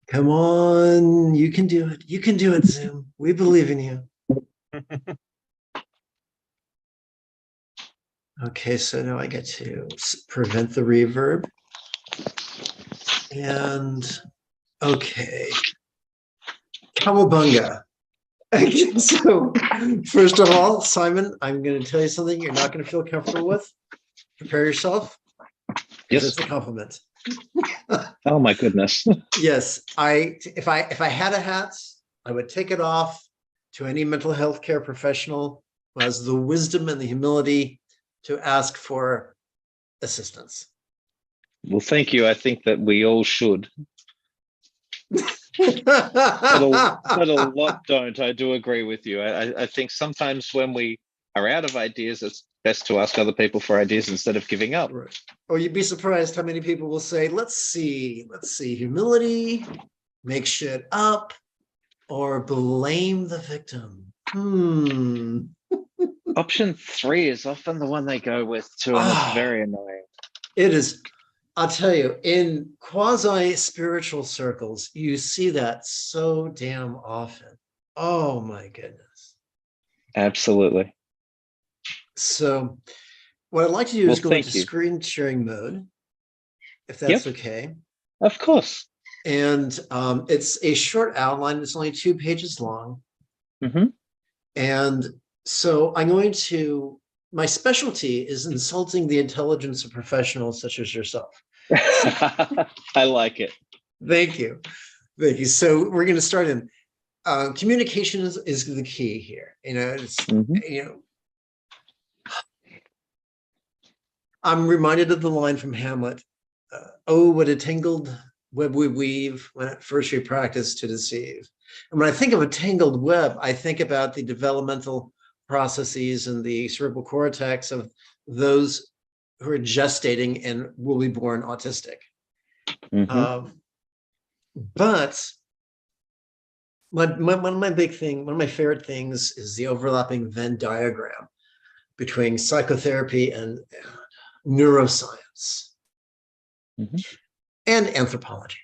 Come on, you can do it. You can do it, Zoom. We believe in you. Okay, so now I get to prevent the reverb. And okay, Cowabunga. So, first of all, Simon, I'm going to tell you something you're not going to feel comfortable with. Prepare yourself, because Yes. it's a compliment. Oh my goodness. Yes, if I had a hat, I would take it off to any mental health care professional who has the wisdom and the humility to ask for assistance. Well, thank you. I think that we all should. But a lot don't. I do agree with you. I think sometimes when we are out of ideas, it's best to ask other people for ideas instead of giving up. Right. Or you'd be surprised how many people will say, let's see, humility, make shit up, or blame the victim. Option 3 is often the one they go with too, and it's very annoying. It is. I'll tell you, in quasi-spiritual circles, you see that so damn often. Oh my goodness. Absolutely. So what I'd like to do is go into you. screen sharing mode, if that's okay. Of course. And it's a short outline. It's only 2 pages long. And so I'm going to, my specialty is insulting the intelligence of professionals such as yourself. I like it. Thank you. Thank you. So we're going to start in communication is the key here. You know, it's, you know, I'm reminded of the line from Hamlet. Oh, what a tangled web we weave when at first we practice to deceive. And when I think of a tangled web, I think about the developmental processes and the cerebral cortex of those who are gestating and will be born autistic. But one of my favorite things is the overlapping Venn diagram between psychotherapy and neuroscience and anthropology.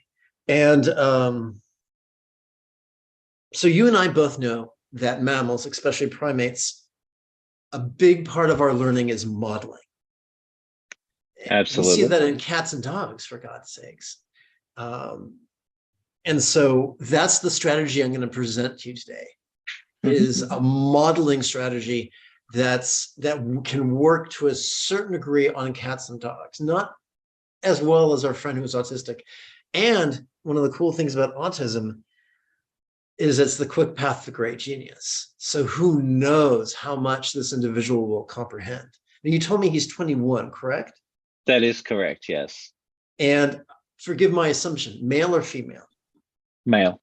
And so you and I both know that mammals, especially primates, a big part of our learning is modeling. Absolutely. We see that in cats and dogs, for God's sakes. And so that's the strategy I'm going to present to you today, is a modeling strategy that can work to a certain degree on cats and dogs, not as well as our friend who's autistic. And one of the cool things about autism is it's the quick path to great genius. So who knows how much this individual will comprehend. And you told me he's 21, correct? That is correct, yes. And forgive my assumption, male or female? Male.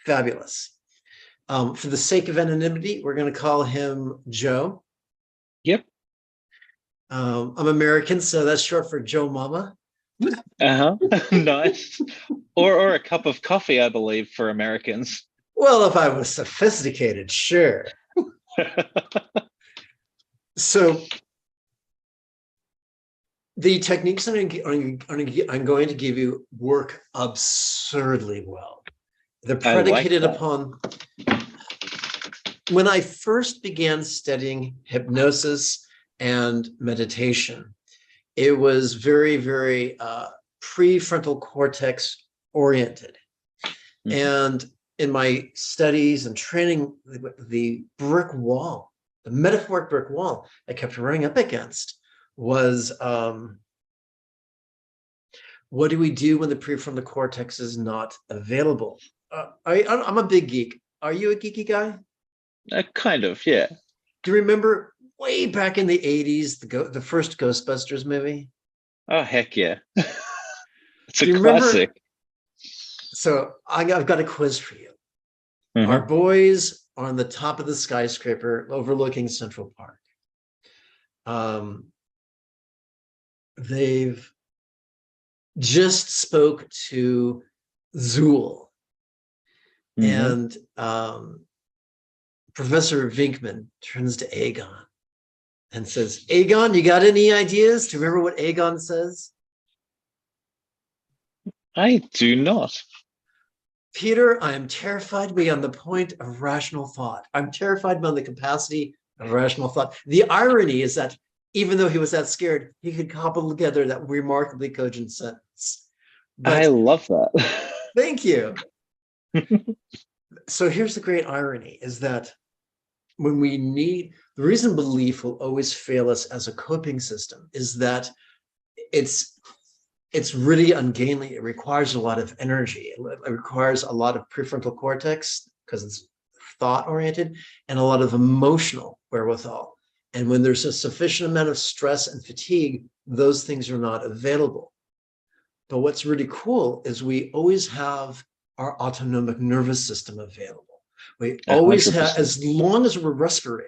Fabulous. For the sake of anonymity, we're going to call him Joe. Yep. I'm American, so that's short for Joe Mama. Nice. Or a cup of coffee, I believe, for Americans. Well, if I was sophisticated, sure. So the techniques I'm going to give you work absurdly well. They're predicated upon, when I first began studying hypnosis and meditation, it was very, very prefrontal cortex oriented. And in my studies and training, the brick wall, the metaphoric brick wall I kept running up against was, what do we do when the prefrontal cortex is not available? I'm a big geek. Are you a geeky guy? Kind of, yeah. Do you remember way back in the 80s, the first Ghostbusters movie? Oh, heck yeah. It's a classic. So I've got a quiz for you. Our boys are on the top of the skyscraper overlooking Central Park. They've just spoke to Zool. And Professor Vinkman turns to Aegon and says, Aegon, you got any ideas? Do you remember what Aegon says? I do not. Peter, I am terrified beyond the point of rational thought. I'm terrified beyond the capacity of rational thought. The irony is that even though he was that scared, he could cobble together that remarkably cogent sentence. I But love that. thank you. So here's the great irony is that when we need, the reason belief will always fail us as a coping system is that it's really ungainly. It requires a lot of energy. It requires a lot of prefrontal cortex because it's thought oriented and a lot of emotional wherewithal. And when there's a sufficient amount of stress and fatigue, those things are not available. But what's really cool is we always have our autonomic nervous system available. We always have, 100%. as long as we're respirating,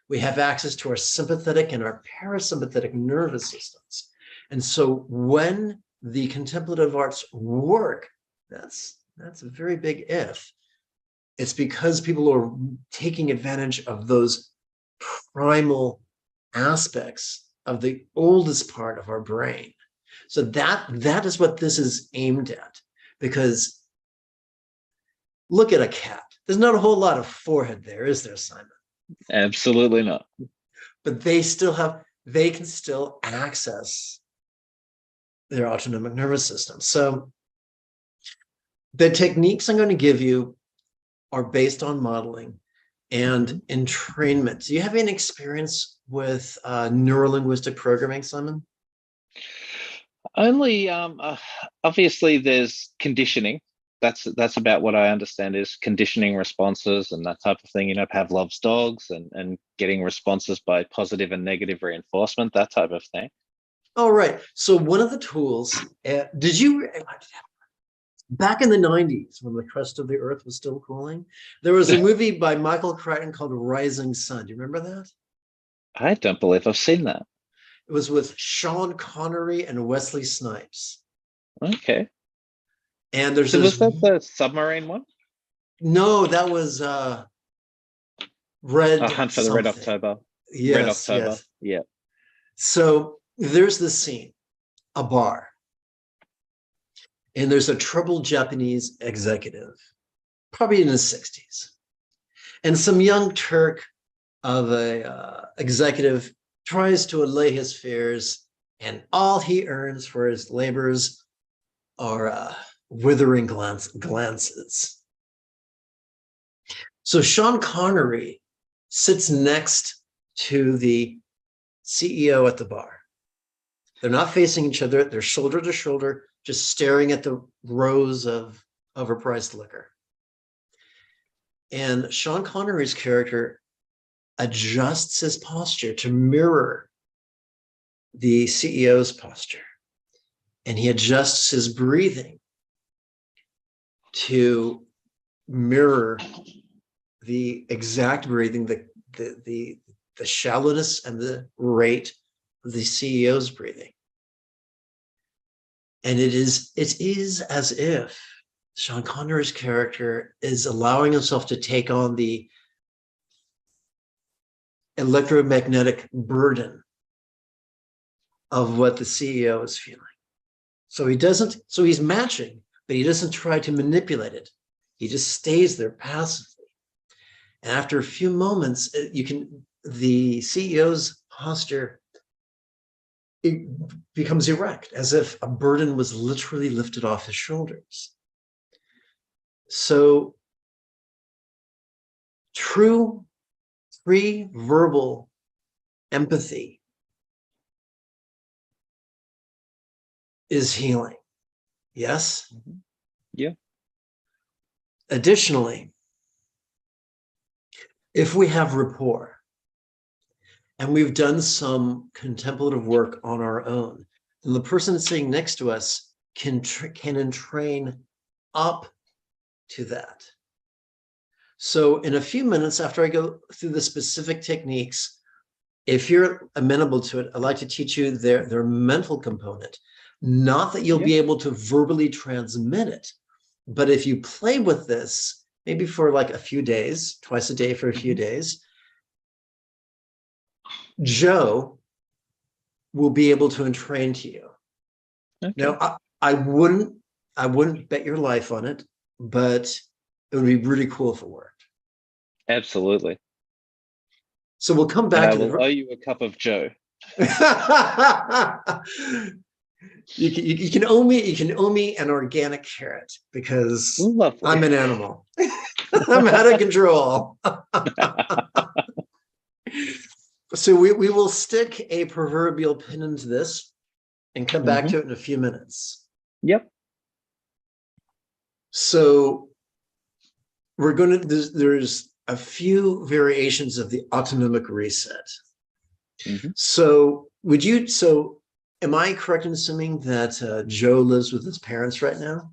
we have access to our sympathetic and our parasympathetic nervous systems. And so when the contemplative arts work, that's a very big if. It's because people are taking advantage of those primal aspects of the oldest part of our brain. So that is what this is aimed at. Because look at a cat. There's not a whole lot of forehead there, is there, Simon? Absolutely not. But they can still access their autonomic nervous system. So the techniques I'm going to give you are based on modeling and entrainment. Do you have any experience with neurolinguistic programming, Simon? Only obviously there's conditioning. That's about what I understand is conditioning responses and that type of thing. You know, Pavlov's dogs and getting responses by positive and negative reinforcement, that type of thing. All right. So one of the tools, did you, back in the 90s, when the crust of the earth was still cooling, there was a movie by Michael Crichton called Rising Sun. Do you remember that? I don't believe I've seen that. It was with Sean Connery and Wesley Snipes. Okay. And there's So this. was that the submarine one? No, that was Red. Hunt for the Red October. Yes, Red October. Yes. Yeah. So there's this scene, a bar, and there's a troubled Japanese executive, probably in his 60s, and some young Turk of a executive tries to allay his fears, and all he earns for his labors are withering glances. So Sean Connery sits next to the CEO at the bar. They're not facing each other. They're shoulder to shoulder, just staring at the rows of overpriced liquor. And Sean Connery's character adjusts his posture to mirror the CEO's posture. And he adjusts his breathing to mirror the exact breathing, the shallowness and the rate of the CEO's breathing. And it is as if Sean Connery's character is allowing himself to take on the electromagnetic burden of what the CEO is feeling. So he's matching, but he doesn't try to manipulate it. He just stays there passively. And after a few moments, the CEO's posture, it becomes erect, as if a burden was literally lifted off his shoulders. So true pre-verbal empathy is healing. Yes? Yeah. Additionally, if we have rapport and we've done some contemplative work on our own, then the person sitting next to us can entrain up to that. So in a few minutes after I go through the specific techniques, if you're amenable to it, I'd like to teach you their mental component. Not that you'll be able to verbally transmit it, but if you play with this, maybe for like a few days, twice a day for a few days, Joe will be able to entrain to you. Okay. Now, I wouldn't bet your life on it, but it would be really cool if it worked. Absolutely. So we'll come And back I to will owe you a cup of Joe. You can owe me an organic carrot because Lovely. I'm an animal. I'm out of control. So we will stick a proverbial pin into this and come back to it in a few minutes. Yep. So we're going to, there's a few variations of the autonomic reset. So am I correct in assuming that Joe lives with his parents right now?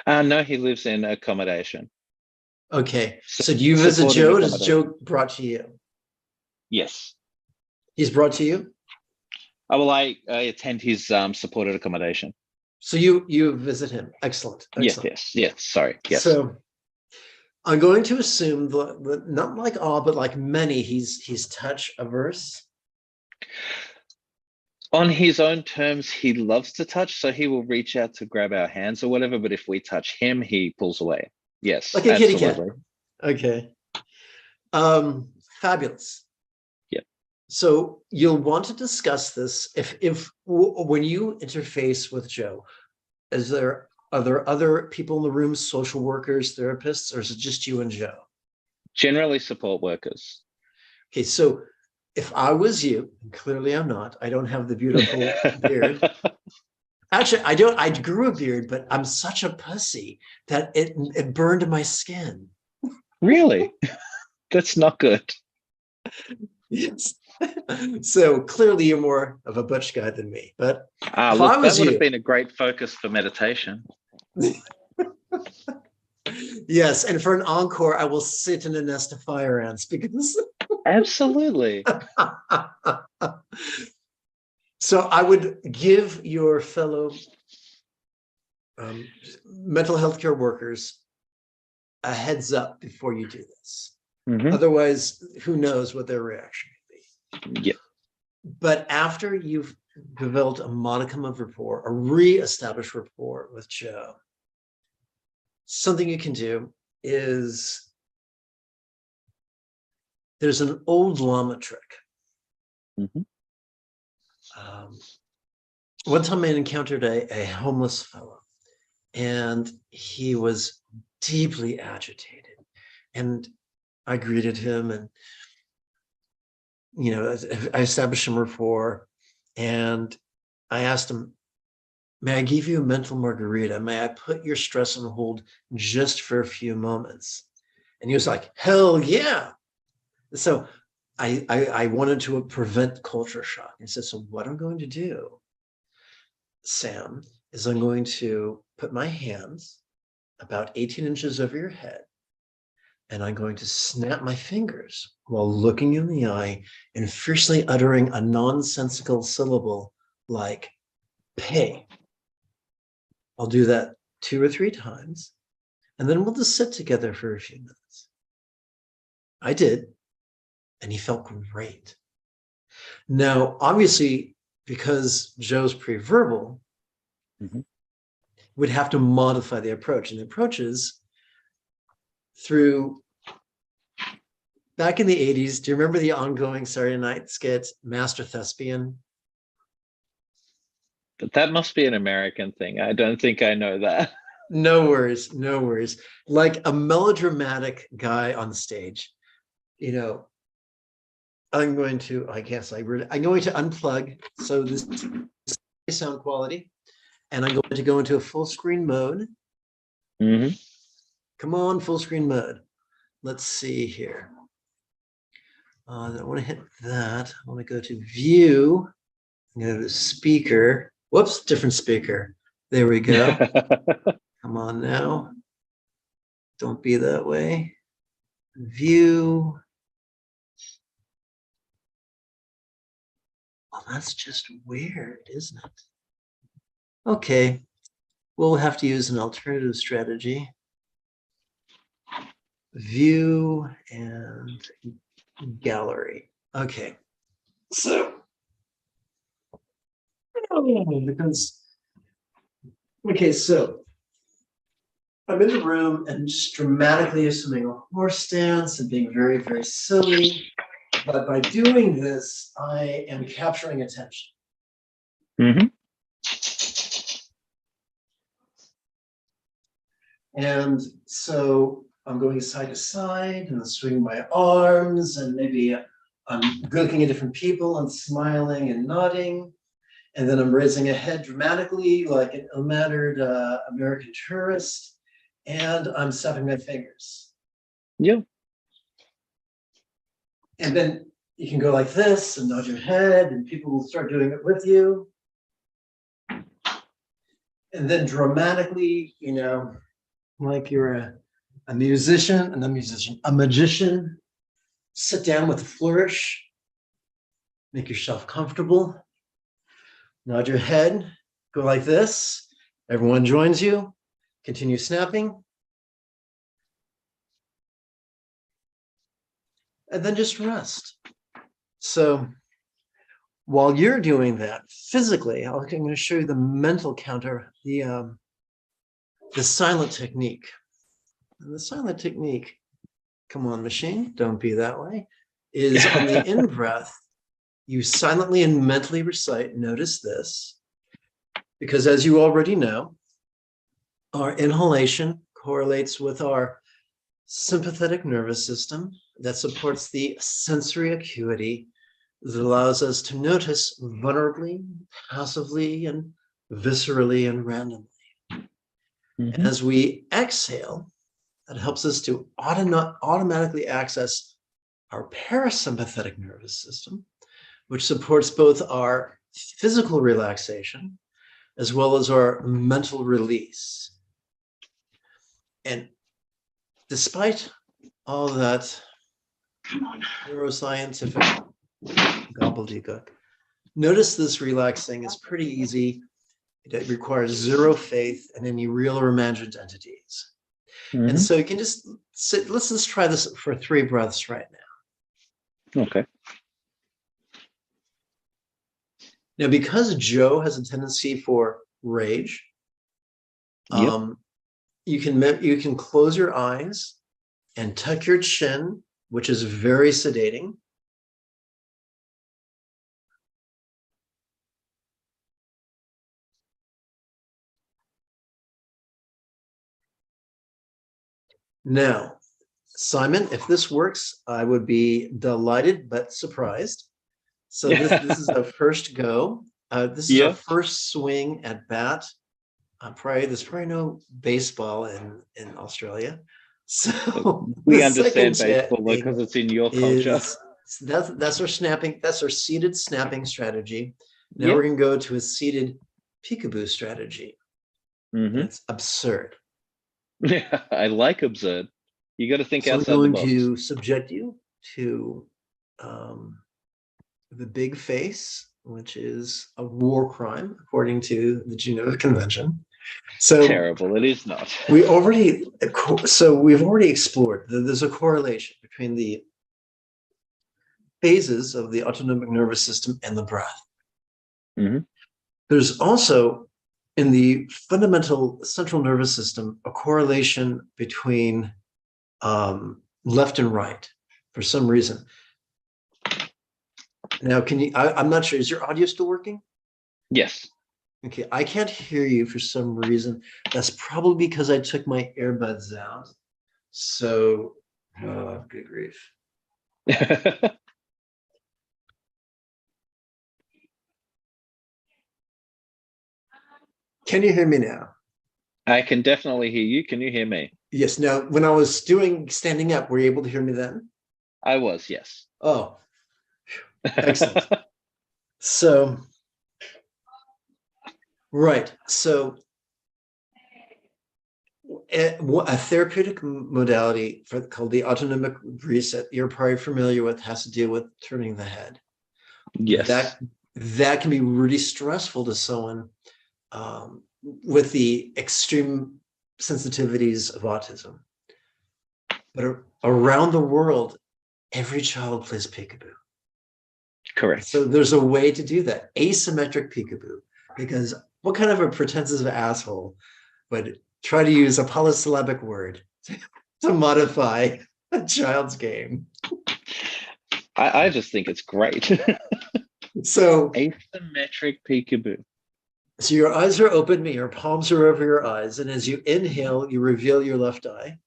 No, he lives in accommodation. Okay. So do you visit Joe? Or is Joe brought to you? Yes. He's brought to you? Well, I attend his supported accommodation. So you visit him. Excellent. Yes. Sorry. Yes. So I'm going to assume that not like all, but like many, he's touch averse. On his own terms, he loves to touch, so he will reach out to grab our hands or whatever. But if we touch him, he pulls away. Yes, like a kitty cat. Absolutely. Okay. Fabulous. Yeah. So you'll want to discuss this if when you interface with Joe, are there other people in the room, social workers, therapists, or is it just you and Joe? Generally support workers. Okay, so if I was you, and clearly I'm not, I don't have the beautiful beard. Actually, I grew a beard, but I'm such a pussy that it burned my skin. Really? That's not good. Yes. So clearly you're more of a butch guy than me. But look, that would have been a great focus for meditation. Yes, and for an encore, I will sit in a nest of fire ants because absolutely. So I would give your fellow mental health care workers a heads up before you do this. Otherwise, who knows what their reaction would be. Yeah. But after you've developed a modicum of rapport, a re-established rapport with Joe, something you can do is there's an old llama trick. One time I encountered a homeless fellow, and he was deeply agitated, and I greeted him, and I established some rapport, and I asked him, may I give you a mental margarita? May I put your stress on hold just for a few moments? And he was like, hell yeah. So I wanted to prevent culture shock. He said, so what I'm going to do, Sam, is I'm going to put my hands about 18 inches over your head, and I'm going to snap my fingers while looking you in the eye and fiercely uttering a nonsensical syllable like pay. I'll do that 2 or 3 times, and then we'll just sit together for a few minutes. I did, and he felt great. Now, obviously, because Joe's pre-verbal, would have to modify the approach. And the approach is through, back in the 80s, do you remember the ongoing Saturday night skit, Master Thespian? But that must be an American thing. I don't think I know that. No worries, no worries. Like a melodramatic guy on stage, I'm going to unplug. So this is sound quality, and I'm going to go into a full screen mode. Come on, full screen mode. Let's see here. I want to hit that. I want to go to view. I'm going to go to speaker. Whoops, different speaker. There we go. Come on now. Don't be that way. View. Well, that's just weird, isn't it? Okay. We'll have to use an alternative strategy. View and gallery. Okay. So, so I'm in the room and just dramatically assuming a horse stance and being very, very silly. But by doing this, I am capturing attention. Mm-hmm. And so I'm going side to side and swinging my arms, and maybe I'm looking at different people and smiling and nodding. And then I'm raising a head dramatically like an ill-mannered American tourist. And I'm snapping my fingers. Yeah. And then you can go like this and nod your head, and people will start doing it with you. And then dramatically, you know, like you're a musician, and a magician, sit down with a flourish, make yourself comfortable, nod your head, go like this. Everyone joins you, continue snapping. And then just rest. So while you're doing that physically, I'm going to show you the mental counter, the silent technique. And the silent technique, come on, machine, don't be that way, is on the in-breath, you silently and mentally recite, notice this, because as you already know, our inhalation correlates with our sympathetic nervous system that supports the sensory acuity that allows us to notice vulnerably, passively, and viscerally and randomly. Mm-hmm. As we exhale, that helps us to automatically access our parasympathetic nervous system, which supports both our physical relaxation as well as our mental release. And despite all that neuroscientific gobbledygook, notice this relaxing is pretty easy. It requires zero faith in any real or imagined entities. Mm-hmm. And so you can just sit, let's just try this for 3 breaths right now. Okay. Now, because Joe has a tendency for rage, Yep. you can close your eyes and tuck your chin, which is very sedating. Now, Simon, if this works, I would be delighted but surprised. So this is our first go. This is our first swing at bat. There's probably no baseball in Australia. So we understand baseball because it's in your culture. That's our snapping. That's our seated snapping strategy. Now we're going to go to a seated peekaboo strategy. Mm-hmm. It's absurd. Yeah, I like absurd. You got to think outside the box. I'm going to subject you to the big face, which is a war crime according to the Geneva Convention. So terrible. It is not. we've already explored that there's a correlation between the phases of the autonomic nervous system and the breath. Mm-hmm. There's also in the fundamental central nervous system a correlation between left and right for some reason. Now, I'm not sure, is your audio still working? Yes. Okay, I can't hear you for some reason. That's probably because I took my earbuds out. So, good grief. Can you hear me now? I can definitely hear you. Can you hear me? Yes. Now, when I was standing up, were you able to hear me then? I was, yes. Oh, excellent. So, right. So, a therapeutic modality called the autonomic reset, you're probably familiar with, has to deal with turning the head. Yes. That can be really stressful to someone with the extreme sensitivities of autism. But around the world, every child plays peekaboo. Correct. So there's a way to do that, asymmetric peekaboo, because what kind of a pretensive asshole would try to use a polysyllabic word to modify a child's game. I just think it's great. So Asymmetric peekaboo. So your eyes are open, your palms are over your eyes. And as you inhale, you reveal your left eye.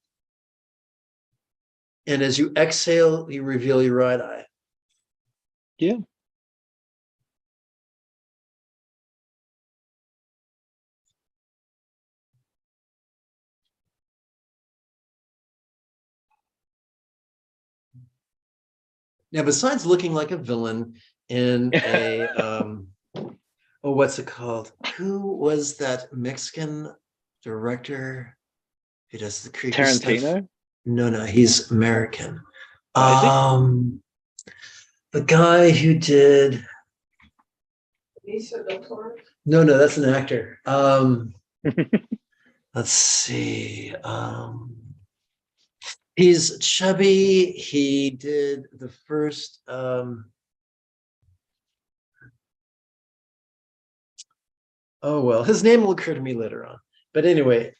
And as you exhale, you reveal your right eye. Yeah. Now, besides looking like a villain in a, oh, what's it called? Who was that Mexican director who does the creepy stuff? Tarantino? No, he's American. Is he? The guy who did. No, that's an actor. Let's see. He's chubby. He did the first. Oh well, his name will occur to me later on. But anyway,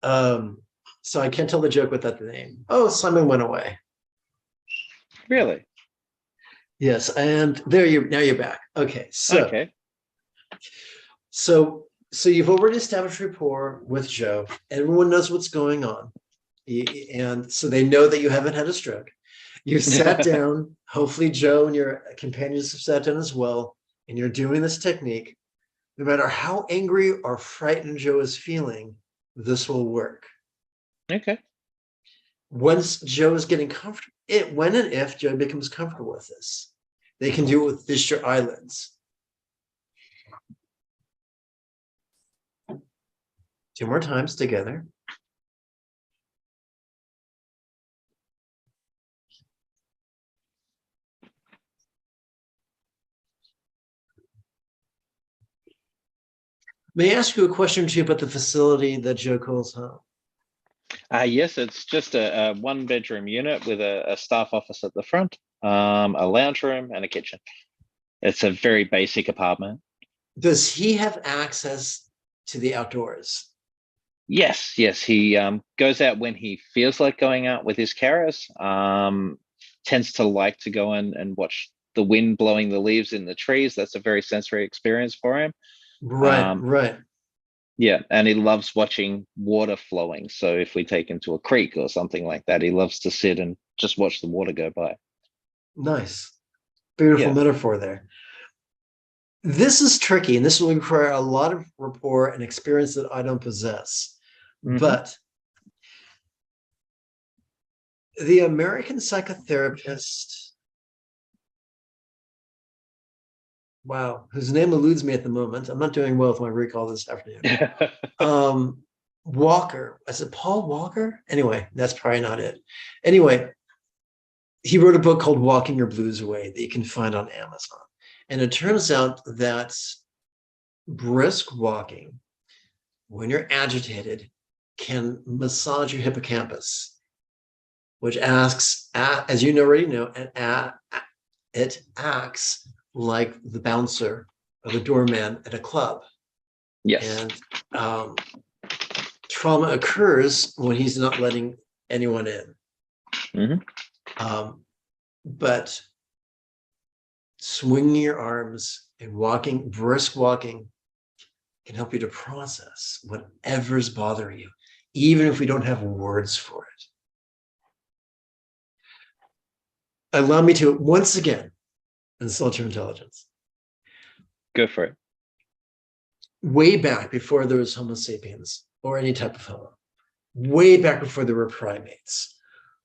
so I can't tell the joke without the name. Oh, Simon went away. Really? Yes, and now you're back. Okay, so Okay. so you've already established rapport with Joe. Everyone knows what's going on, and so they know that you haven't had a stroke. You've sat down. Hopefully, Joe and your companions have sat down as well, and you're doing this technique. No matter how angry or frightened Joe is feeling, this will work. Okay. Once Joe is getting comfortable, when and if Joe becomes comfortable with this, they can do it with just your eyelids. 2 more times together. May I ask you a question or two about the facility that Joe calls home? Yes, it's just a 1-bedroom unit with a staff office at the front, a lounge room, and a kitchen. It's a very basic apartment. Does he have access to the outdoors? Yes. He goes out when he feels like going out with his carers. Tends to like to go and watch the wind blowing the leaves in the trees. That's a very sensory experience for him. Right. Yeah, and he loves watching water flowing. So if we take him to a creek or something like that, he loves to sit and just watch the water go by. Nice. Beautiful metaphor there. This is tricky, and this will require a lot of rapport and experience that I don't possess. But the American psychotherapist, wow, whose name eludes me at the moment. I'm not doing well with my recall this afternoon. Walker. Is it Paul Walker? Anyway, that's probably not it. Anyway, he wrote a book called Walking Your Blues Away that you can find on Amazon. And it turns out that brisk walking, when you're agitated, can massage your hippocampus, which acts, as you already know, it acts like the bouncer or the doorman at a club. Yes. And trauma occurs when he's not letting anyone in. But swinging your arms and brisk walking can help you to process whatever's bothering you, even if we don't have words for it. Allow me to, once again, insult your intelligence. Go for it. Way back before there was Homo sapiens or any type of Homo, way back before there were primates,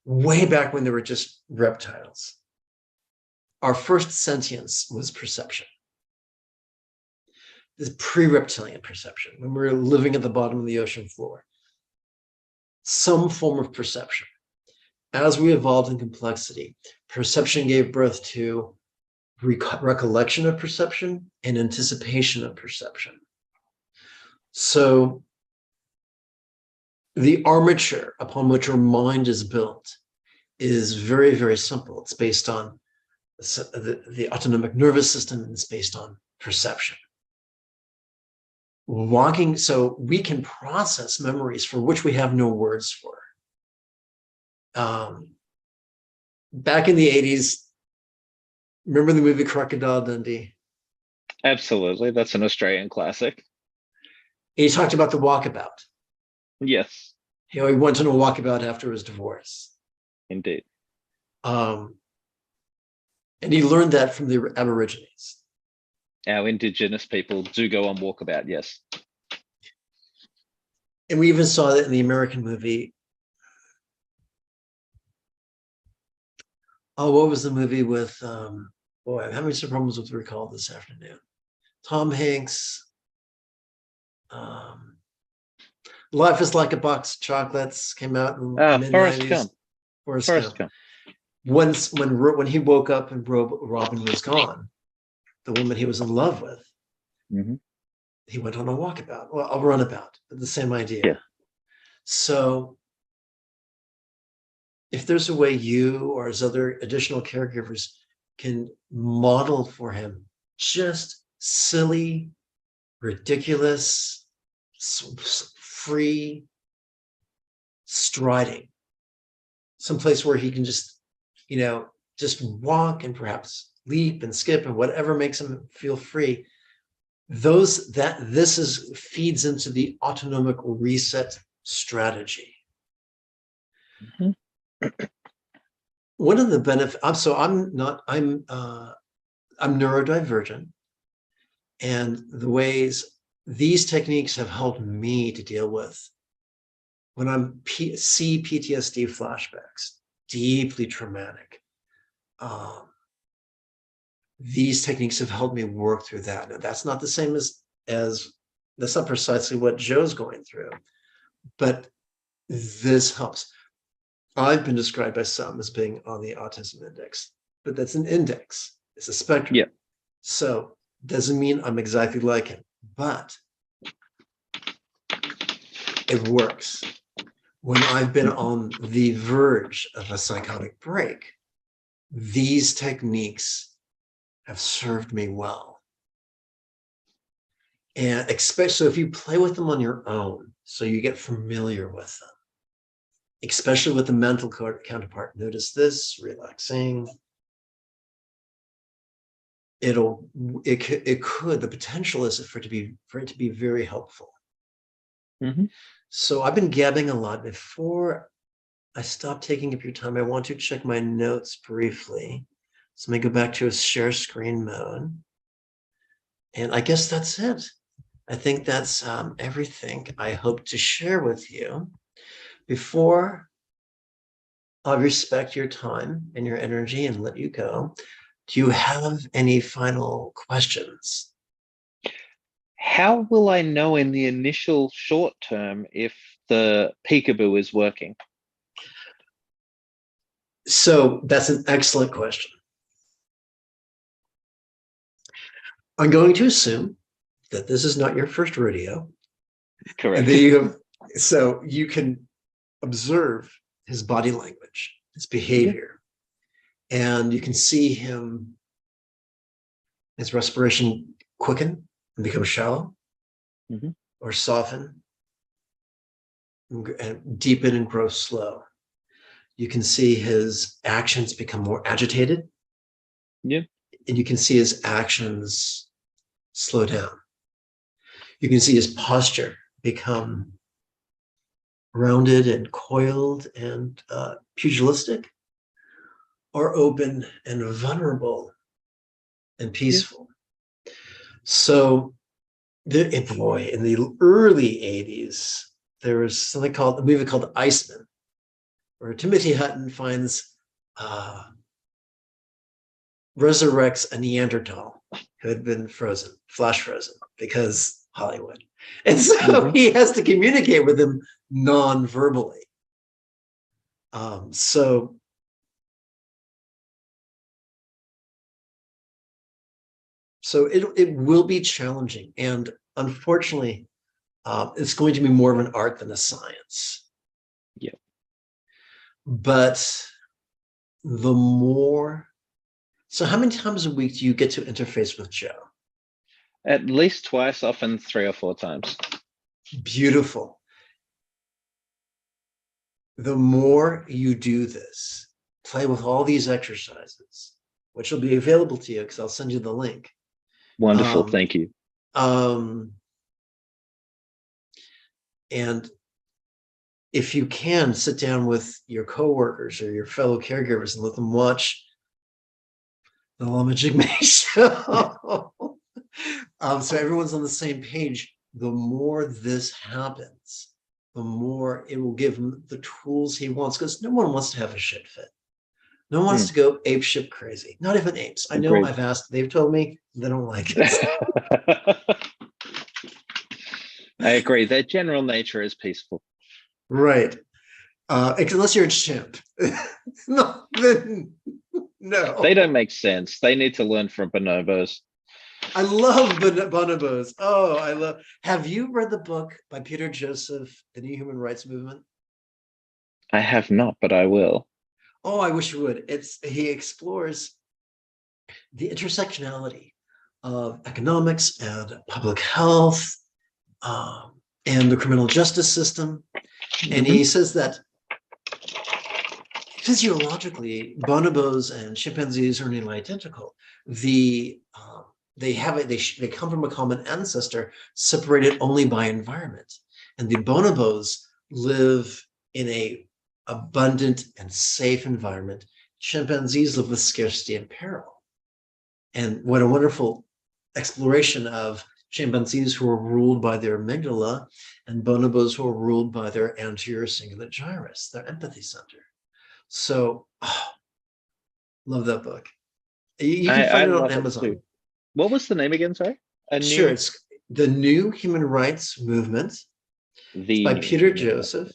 way back when there were just reptiles, our first sentience was perception. This pre-reptilian perception, when we were living at the bottom of the ocean floor. Some form of perception. As we evolved in complexity, perception gave birth to recollection of perception and anticipation of perception. So the armature upon which our mind is built is very, very simple. It's based on the autonomic nervous system, and it's based on perception. walking, so we can process memories for which we have no words for. Back in the 80s, remember the movie Crocodile Dundee? Absolutely. That's an Australian classic. He talked about the walkabout. Yes, He went on a walkabout after his divorce. indeed. And he learned that from the Aborigines. Our indigenous people do go on walkabout, yes. And we even saw that in the American movie. Oh, what was the movie with, boy, I'm having some problems with recall this afternoon. Tom Hanks. Life is Like a Box of Chocolates came out in the Forrest mid-90s. Gump. Forrest Gump. When he woke up and Robin was gone, the woman he was in love with, he went on a walkabout, well, a runabout, but the same idea. Yeah. So if there's a way you or his other additional caregivers can model for him just silly, ridiculous, free striding, someplace where he can just, just walk and perhaps leap and skip and whatever makes him feel free. This feeds into the autonomic reset strategy. One of the benefits, I'm neurodivergent, and the ways these techniques have helped me to deal with when I'm see PTSD flashbacks, deeply traumatic. These techniques have helped me work through that. Now, that's not the same as that's not precisely what Joe's going through, but this helps. I've been described by some as being on the autism index, but that's an index. It's a spectrum. Yeah. So doesn't mean I'm exactly like him, but it works. When I've been on the verge of a psychotic break, these techniques have served me well. And especially if you play with them on your own, so you get familiar with them, especially with the mental counterpart. Notice this, relaxing. It could, the potential is for it to be very helpful. So I've been gabbing a lot. Before I stop taking up your time, I want to check my notes briefly. So let me go back to a share screen mode. And I guess that's it. I think that's everything I hope to share with you. Before I respect your time and your energy and let you go, do you have any final questions? How will I know in the initial short term if the peekaboo is working? So that's an excellent question. I'm going to assume that this is not your first rodeo. Correct. So you can observe his body language, his behavior, and you can see his respiration quicken and become shallow or soften and deepen and grow slow. You can see his actions become more agitated. Yeah. And you can see his actions slow down. You can see his posture become rounded and coiled and pugilistic, or open and vulnerable and peaceful. Yeah. So, in the early 80s, there was a movie called Iceman, where Timothy Hutton resurrects a Neanderthal who had been flash frozen, because Hollywood. And so he has to communicate with him non-verbally. So it will be challenging. And unfortunately, it's going to be more of an art than a science. Yeah. But so how many times a week do you get to interface with Joe? At least twice, often 3 or 4 times. Beautiful. The more you do this, play with all these exercises, which will be available to you because I'll send you the link. Wonderful. Thank you. And if you can, sit down with your coworkers or your fellow caregivers and let them watch the Llama Jigme show. So everyone's on the same page. The more this happens, the more it will give him the tools he wants, because no one wants to have a shit fit. No one wants to go ape shit crazy. Not even apes. I know. I've asked. They've told me they don't like it. I agree. Their general nature is peaceful. Right. Unless you're a chimp. No, then, no. They don't make sense. They need to learn from bonobos. I love bonobos. Oh, I love. Have you read the book by Peter Joseph, The New Human Rights Movement? I have not, but I will. Oh, I wish you would. He explores the intersectionality of economics and public health and the criminal justice system. And he says that physiologically, bonobos and chimpanzees are nearly identical. They come from a common ancestor separated only by environment. And the bonobos live in a abundant and safe environment. Chimpanzees live with scarcity and peril. And what a wonderful exploration of chimpanzees who are ruled by their amygdala and bonobos who are ruled by their anterior cingulate gyrus, their empathy center. So, love that book. You can find it on Amazon. What was the name again, sorry? Sure, it's The New Human Rights Movement. It's by Peter Joseph.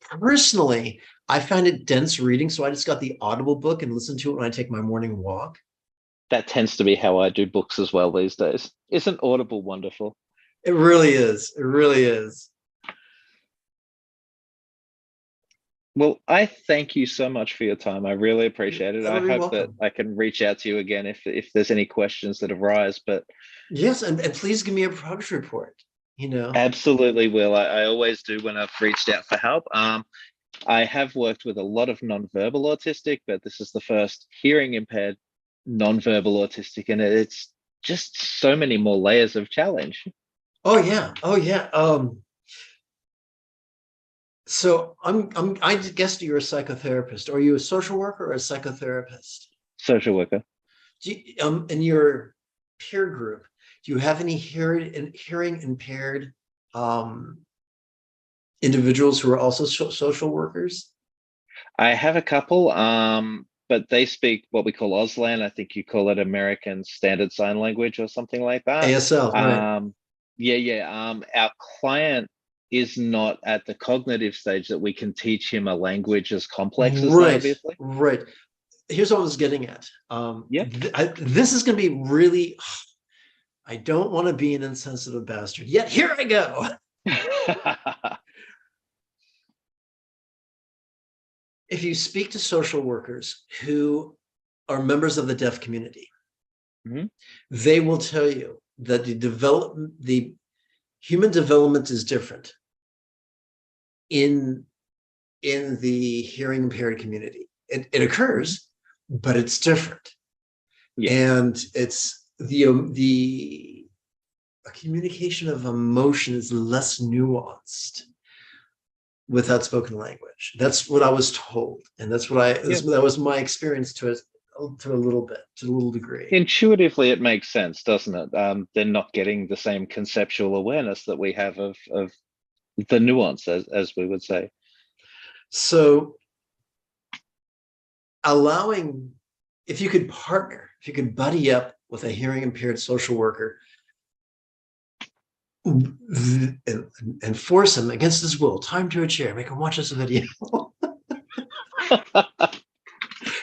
Personally, I find it dense reading, so I just got the Audible book and listen to it when I take my morning walk. That tends to be how I do books as well these days. Isn't Audible wonderful? It really is. It really is. Well, I thank you so much for your time. I really appreciate it. I hope that I can reach out to you again if there's any questions that arise. But yes, and please give me a progress report. Absolutely will. I always do when I've reached out for help. I have worked with a lot of nonverbal autistic, but this is the first hearing impaired nonverbal autistic, and it's just so many more layers of challenge. Oh yeah. So I guess you're a psychotherapist. Are you a social worker or a psychotherapist? Social worker. In your peer group, do you have any hearing impaired individuals who are also social workers? I have a couple, but they speak what we call Auslan. I think you call it American Standard Sign Language or something like that. ASL, right? Our client is not at the cognitive stage that we can teach him a language as complex as that, obviously. Right. Here's what I was getting at. This is going to be really. I don't want to be an insensitive bastard. Yet here I go. If you speak to social workers who are members of the deaf community, they will tell you that the human development is different in the hearing impaired community. It occurs, but it's different. And it's the communication of emotion is less nuanced with outspoken language. That's what I was told, and that's what that was my experience to a little degree. Intuitively, it makes sense, doesn't it? They're not getting the same conceptual awareness that we have of the nuance, as we would say. So, if you could buddy up with a hearing impaired social worker and force him against his will, tie him to a chair, make him watch this video,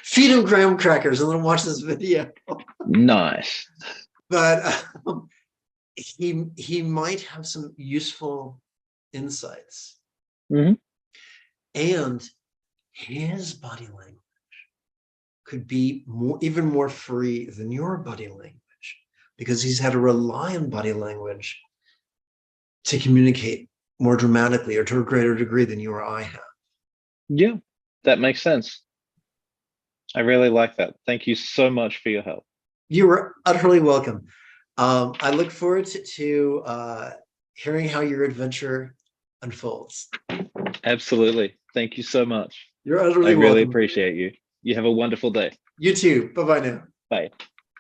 feed him graham crackers, and then watch this video. Nice. But he might have some useful insights. And his body language could be even more free than your body language. because he's had to rely on body language to communicate more dramatically or to a greater degree than you or I have. Yeah, that makes sense. I really like that. Thank you so much for your help. You are utterly welcome. I look forward to hearing how your adventure unfolds. Absolutely. Thank you so much. You're I utterly really welcome. appreciate you. You have a wonderful day. You too. Bye-bye now. Bye.